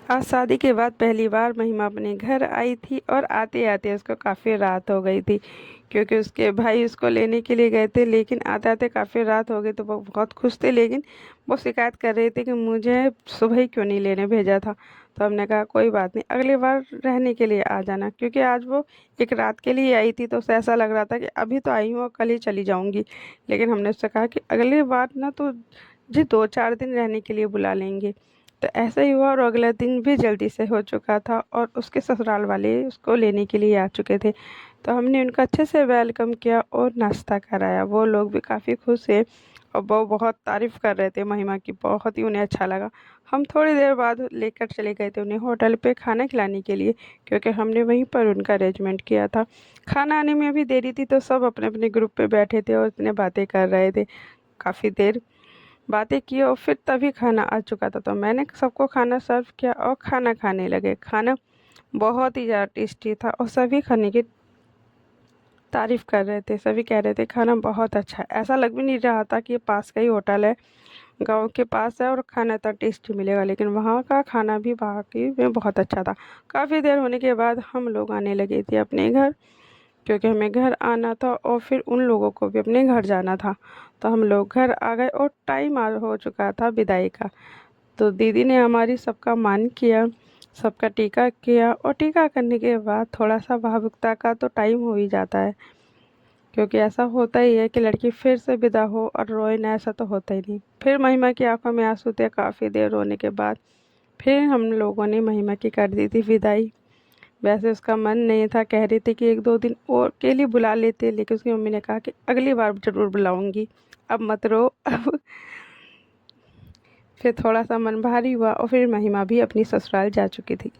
आज शादी के बाद पहली बार महिमा अपने घर आई थी और आते आते उसको काफ़ी रात हो गई थी, क्योंकि उसके भाई उसको लेने के लिए गए थे। लेकिन आते आते काफ़ी रात हो गई तो वो बहुत खुश थे, लेकिन वो शिकायत कर रहे थे कि मुझे सुबह ही क्यों नहीं लेने भेजा था। तो हमने कहा कोई बात नहीं, अगली बार रहने के लिए आ जाना, क्योंकि आज वो एक रात के लिए आई थी तो उसे ऐसा लग रहा था कि अभी तो आई हूँ और कल ही चली जाऊँगी। लेकिन हमने उससे कहा कि अगली बार ना तो जी 2-4 दिन रहने के लिए बुला लेंगे। तो ऐसा ही हुआ और अगला दिन भी जल्दी से हो चुका था और उसके ससुराल वाले उसको लेने के लिए आ चुके थे। तो हमने उनका अच्छे से वेलकम किया और नाश्ता कराया। वो लोग भी काफ़ी खुश थे और वो बहुत तारीफ़ कर रहे थे महिमा की, बहुत ही उन्हें अच्छा लगा। हम थोड़ी देर बाद लेकर चले गए थे उन्हें होटल पे खाना खिलाने के लिए, क्योंकि हमने वहीं पर उनका अरेंजमेंट किया था। खाना आने में अभी देरी थी तो सब अपने अपने ग्रुप पे बैठे थे और इतने बातें कर रहे थे। काफ़ी देर बातें की और फिर तभी खाना आ चुका था, तो मैंने सबको खाना सर्व किया और खाना खाने लगे। खाना बहुत ही ज़्यादा टेस्टी था और सभी खाने की तारीफ़ कर रहे थे। सभी कह रहे थे खाना बहुत अच्छा है। ऐसा लग भी नहीं रहा था कि ये पास का ही होटल है, गाँव के पास है और खाना इतना टेस्टी मिलेगा। लेकिन वहाँ का खाना भी वाक़ई में बहुत अच्छा था। काफ़ी देर होने के बाद हम लोग आने लगे थे अपने घर, क्योंकि हमें घर आना था और फिर उन लोगों को भी अपने घर जाना था। तो हम लोग घर आ गए और टाइम हो चुका था विदाई का। तो दीदी ने हमारी सबका मान किया, सबका टीका किया और टीका करने के बाद थोड़ा-सा भावुकता का तो टाइम हो ही जाता है, क्योंकि ऐसा होता ही है कि लड़की फिर से विदा हो और रोए ना, ऐसा तो होता ही नहीं। फिर महिमा की आँखों में आँसू थे काफ़ी देर रोने के बाद। फिर हम लोगों ने महिमा की कर दी थी विदाई। वैसे उसका मन नहीं था, कह रही थी कि 1-2 दिन और के लिए बुला लेते, लेकिन उसकी मम्मी ने कहा कि अगली बार ज़रूर बुलाऊँगी, अब मत रो अब। फिर थोड़ा-सा मन भारी हुआ और फिर महिमा भी अपनी ससुराल जा चुकी थी।